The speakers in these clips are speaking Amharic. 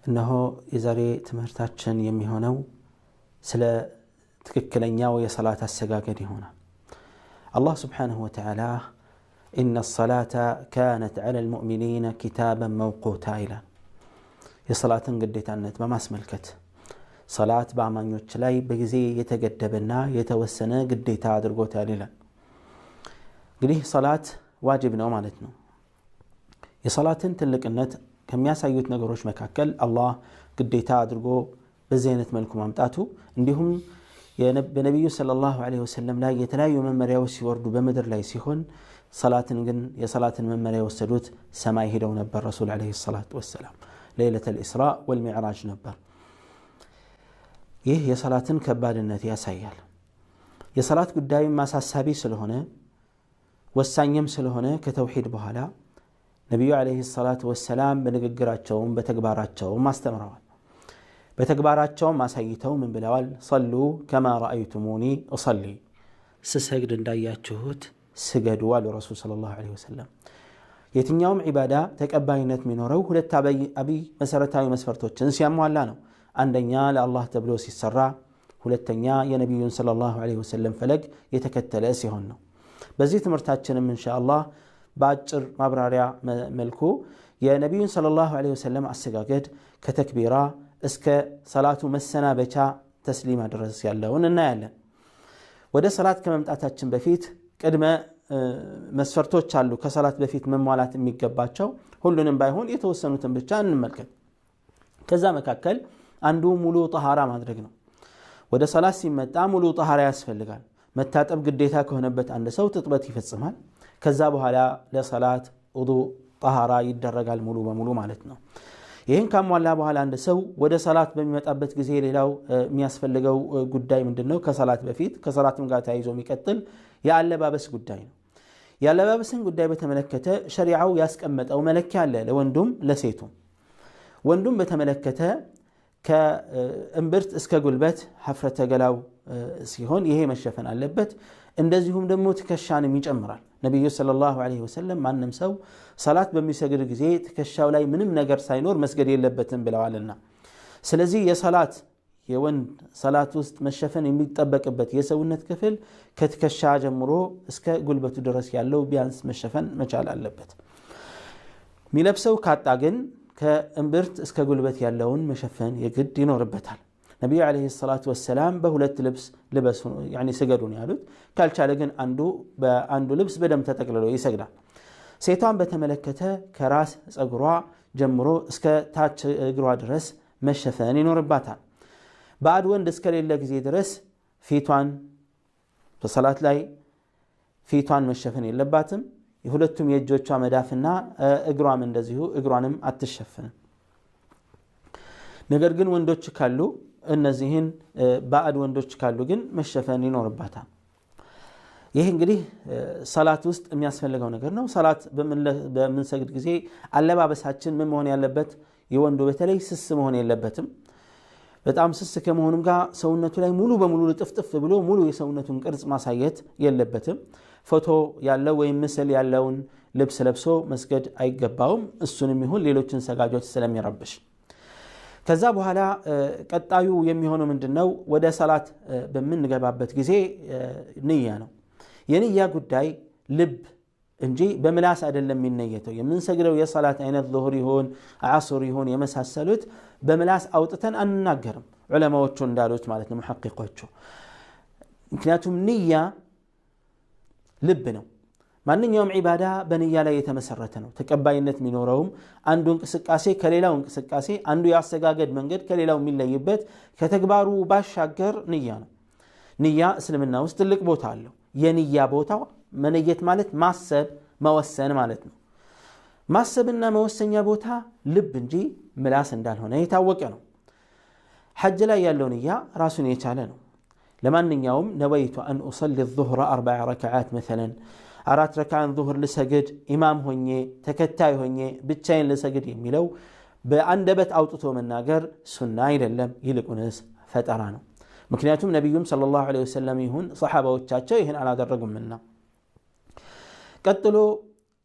እነሆ የዛሬ ትምህርታችን የሚሆነው ስለ ትክክለኛው የሰላት አሰጋገድ ይሆናል። አላህ Subhanahu Wa Ta'ala إن الصلاة كانت على المؤمنين كتابا موقوتا ይላል። የሰላትን ግዴታነት በማስመልከት ሰላት በአማኞች ላይ በጊዜ የተገደበና የተወሰነ ግዴታ አድርጎታል ይላል። እንግዲህ ሰላት ዋጅብ ነው ማለት ነው። የሰላትን ትልቅነት ከሚያሳዩት ነገሮች መካከል አላህ ግዴታ አድርጎ በዚህ አይነት መልኩ ማምጣቱ እንዲሁም በነብዩ ሰለላሁ ዐለይሂ ወሰለም ላይ የተለያዩ መመሪያዎች ሲወርዱ በመድር ላይ ሲሆን ሰላትን ግን የሰላትን መመሪያ ወሰዱት ሰማይ ሄደው ነበር ረሱል ዐለይሂ ሰላቱ ወሰለም ለይለቱል ኢስራ ወልሚዕራጅ ነበር። ይህ የሰላትን ከባድነት ያሳያል። የሰላት ጉዳይ ማሳሳቢ ስለሆነ ወሳኝም ስለሆነ ከተውሂድ በኋላ ነብዩ ዐለይሂ ሰላቱ ወሰለም በንግግራቸውም በተግባራቸውም አስተምረዋል። በተግባራቸውም አሳይተው ምን ብለዋል? ሰሉ ከማ ረአይቱሙኒ እሰሊ፣ ስሰግድ እንዳያችሁት ስገዱ አሉ ረሱል ሰለላሁ ዐለይሂ ወሰለም። የትኛውም ዒባዳ ተቀባይነት የሚኖረው ሁለት አብይ መሰረታዊ መስፈርቶችን ሲያሟላ ነው። አንደኛ ለአላህ ተብሎ ሲሰራ፣ ሁለተኛ የነብዩን ሰለላሁ ዐለይሂ ወሰለም ፈለግ የተከተለ ሲሆን ነው። በዚህ ትምህርታችንም ኢንሻአላህ በአጭር ማብራሪያ መልኩ የነብዩን ሰለላሁ ዐለይሂ ወሰለም አሰጋገድ ከተክቢራ እስከ ሰላቱ መሰናበቻ ተስሊማ ድረስ ያለውን እናያለን። ወደ ሰላት ከመምጣታችን በፊት ቅድመ መስፈርቶች አሉ ከሰላት በፊት መሟላት የሚገባቸው። ሁሉንም ባይሆን የተወሰኑትን ብቻ እንመልከት። ከዛ መካከል አንዱ ሙሉ ጣሃራ ማድረግ ነው። ወደ ሰላት ሲመጣ ሙሉ ጣሃራ ያስፈልጋል። መታጠብ ግዴታ ከሆነበት አንድ ሰው ትጥበት ይፈጽማል። ከዛ በኋላ ለሰላት ውዱእ ጣሃራ ይደረጋል ሙሉ በሙሉ ማለት ነው። ይህን ካሟላ በኋላ አንድ ሰው ወደ ሰላት በሚመጣበት ጊዜ ሌላው የሚያስፈልገው ጉዳይ ምንድነው? ከሰላት በፊት ከሰላትም ጋር ተያይዞ የሚቀጥል የአለባበስ ጉዳይ ነው። የአለባበስን ጉዳይ በተመለከተ ሸሪዓው ያስቀመጠው መለኪያ አለ ለወንዱም ለሴቱም። ወንዱም በተመለከተ ከእምብርት እስከ ጉልበት ሐፍረተ ገላው ሲሆን ይሄ መሸፈን አለበት። እንደዚሁም ደግሞ ትከሻንም ይጨምራል። ነብዩ ሰለላሁ ዐለይሂ ወሰለም ማንም ሰው ሰላት በሚሰግድ ጊዜ ትከሻው ላይ ምንም ነገር ሳይኖር መስገድ የለበትም ብለዋልና፣ ስለዚህ የወንድ ሰላት ውስጥ መሸፈን የሚጠበቅበት የሰውነት ክፍል ከትከሻ ጀምሮ እስከ ጉልበቱ ድረስ ያለው ቢያንስ መሸፈን መቻል አለበት። ሚለብሰው ካጣ ግን ከእምብርት እስከ ጉልበት ያለውን መሸፈን የግድ ይኖርበታል። ነብዩ ዐለይሂ ሰላቱ ወሰላም በሁለት ልብስ ልበሱ ስገዱ ነው ያሉት። ካልቻለ ግን በአንዱ ልብስ በደንብ ተጠቅልሎ ይሰግዳል። ሴቷን በተመለከተ ከራስ ጸጉሯ ጀምሮ እስከ ታች እግሯ ድረስ መሸፈን ይኖርባታል። ባዕድ ወንድ እስከሌለ ጊዜ ድረስ በሰላት ላይ ፊቷን መሸፈን የለባትም። የሁለቱም የእጆቿ መዳፍና እግሯም እንደዚሁ እግሯንም አትሸፍንም። ነገር ግን ወንዶች ካሉ እነዚህን ባዕድ ወንዶች ካሉ ግን መሸፈን ይኖርባታል። ይህ እንግዲህ ሰላት ውስጥ የሚያስፈልገው ነገር ነው። ሰላት በምንሰግድ ጊዜ አለባበሳችን ምን መሆን ያለበት? የወንዱ በተለይ ስስ መሆን የለበትም። በጣም ስስ ከመሆኑም ጋር ሰውነቱ ላይ ሙሉ በሙሉ ልጥፍጥፍ ብሎ ሙሉ የሰውነቱን ቅርጽ ማሳየት የለበትም። ፎቶ ያለው ወይም ምስል ያለውን ልብስ ለብሶ መስገድ አይገባውም። እሱንም ይሁን ሌሎችን ሰጋጆች ስለሚረብሽ። ከዛ በኋላ ቀጣዩ የሚሆነው ምንድነው? ወደ ሰላት በምንገባበት ጊዜ ንያ ነው። የንያ ጉዳይ ልብ እንጂ በምላስ አይደለም የሚነየተው። የምንሰግደው የሰላት አይነት ዙሁር ይሁን ዓስር ይሁን የመሳሰሉት በምላስ አውጥተን አንናገርም፣ ዑለማዎቹ እንዳሉት ማለት ነው፣ ሙሐቂቆቹ። ምክንያቱም ንያ ልብ ነው። ማንኛውም ዒባዳ በንያ ላይ የተመሰረተ ነው። ተቀባይነት የሚኖረውም አንዱ እንቅስቃሴ ከሌላው እንቅስቃሴ፣ አንዱ ያሰጋገድ መንገድ ከሌላው የሚለይበት ከተግባሩ ባሻገር ንያ ነው። ንያ እስልምና ውስጥ ትልቅ ቦታ አለው። የንያ ቦታው መነየት ማለት ማሰብ መወሰን ማለት ነው። ማሰብና መወሰኛ ቦታ ልብ እንጂ ምላስ እንዳልሆነ የታወቀ ነው። ሐጅ ላይ ያለው ንያ ራሱን የቻለ ነው። ለማንኛውም ነወይቱ አን ኡሰሊ الظهر 4 ረክዓት مثلا 4 ረክዓን ዙህር ልሰግድ ኢማም ሆኜ ተከታይ ሆኜ ብቻዬን ልሰግድ የሚለው በአንደበት አውጥቶ መናገር ሱና አይደለም፣ ይልቁንስ ፈጠራ ነው። ምክንያቱም ነብዩም ሰለላሁ ዐለይሂ ወሰለም ይሁን ሱሐባዎቻቸው ይህን አላደረጉምና። ቀጥሎ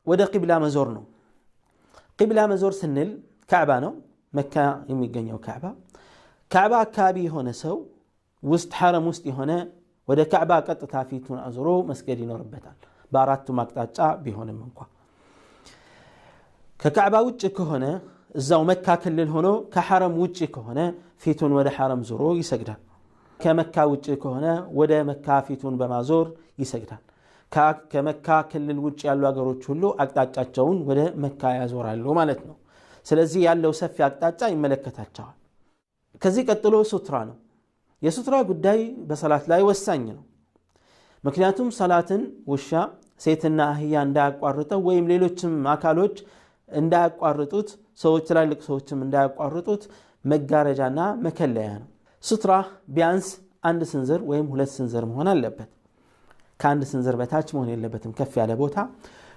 ወደ ቂብላ መዞር ነው። ቂብላ መዞር ስንል ካዕባ ነው። መካ የሚገኘው ካዕባ አካባቢ የሆነ ሰው ውስጥ ሐረም ውስጥ የሆነ ወደ ካዕባ ቀጥታ ፊቱን አዙሮ መስገድ ይኖርበታል በአራቱም አቅጣጫ ቢሆንም እንኳን ከካዕባ ውጭ ከሆነ እዛው መካ ክልል ሆኖ ከሐረም ውጭ ከሆነ ፊቱን ወደ ሐረም ዞሮ ይሰግዳል ከመካ ውጭ ከሆነ ወደ መካ ፊቱን በማዞር ይሰግዳል ከመካ ክልል ውጭ ያሉ አገሮች ሁሉ አቅጣጫቸውን ወደ መካ ያዞራሉ ማለት ነው ስለዚህ ያለው ሰፊ አቅጣጫ ይመለከታቸዋል ከዚህ ቀጥሎ ሱትራ ነው የሱትራ ጉዳይ በሰላት ላይ ወሳኝ ነው ምክንያቱም ሰላትን ውሻ ሴትና አህያ እንዳያቋርጠው ወይም ሌሎችም አካሎች እንዳያቋርጡት ሰዎች ትላልቅ ሰዎችም እንዳያቋርጡት መጋረጃና መከለያ ነው ሱትራ ቢያንስ አንድ ስንዝር ወይም ሁለት ስንዝር መሆን አለበት ከአንድ ስንዝር በታች መሆን የለበትም ከፍ ያለ ቦታ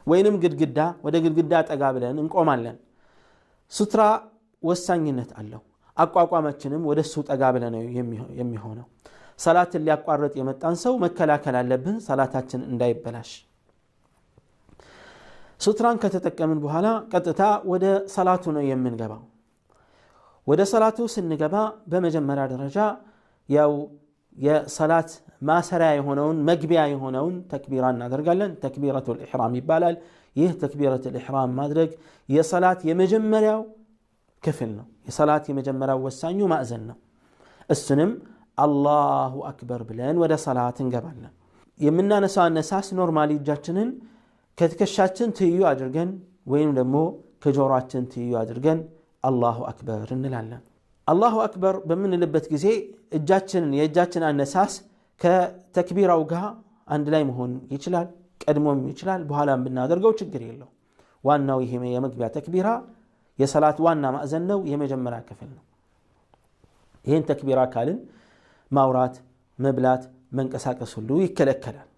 ወይንም ግድግዳ ወደ ግድግዳ ጠጋ ብለን እንቆማለን ሱትራ ወሳኝነት አለው አቋቋማችንም ወደሱ ጠጋ ብለን ነው የሚሆነው ሰላትን ሊያቋርጥ የመጣን ሰው መከላከል አለብን ሰላታችን እንዳይበላሽ ሱትራን ከተጠቀምን በኋላ ቀጥታ ወደ ሰላቱ ነው የምንገባው ወደ ሰላቱ ስንገባ በመጀመሪያ ደረጃ ያው የሰላት ማሰሪያ የሆነውን መግቢያ የሆነውን ተክቢራ እናደርጋለን ተክቢረቱል ኢህራም ይባላል ይህ ተክቢረቱል ኢህራም ማድረግ የሰላት የመጀመሪያው ክፍል ነው የሰላት የመጀመሪያው ወሳኙ ማዕዘን ነው እሱንም አላሁ አክበር ብለን ወደ ሰላት እንገባለን የምናነሳው አነሳስ ኖርማሊ እጃችንን ከትከሻችን ትይዩ አድርገን ወይም ደግሞ ከጆሮአችን ትይዩ አድርገን አላሁ አክበር እንላለን አላሁ አክበር በምንልበት ጊዜ የእጃችን አነሳስ ከተክቢራው ጋር አንድ ላይ መሆን ይችላል ቀድሞም ይችላል በኋላም ብናደርገው ችግር የለው ዋናው ይሄ የመግቢያ ተክቢራ የሰላት ዋና ማዕዘን ነው የመጀመሪያ ክፍል ነው ይሄን ተክቢራ ካልን ማውራት መብላት መንቀሳቀስ ሁሉ ይከለከላል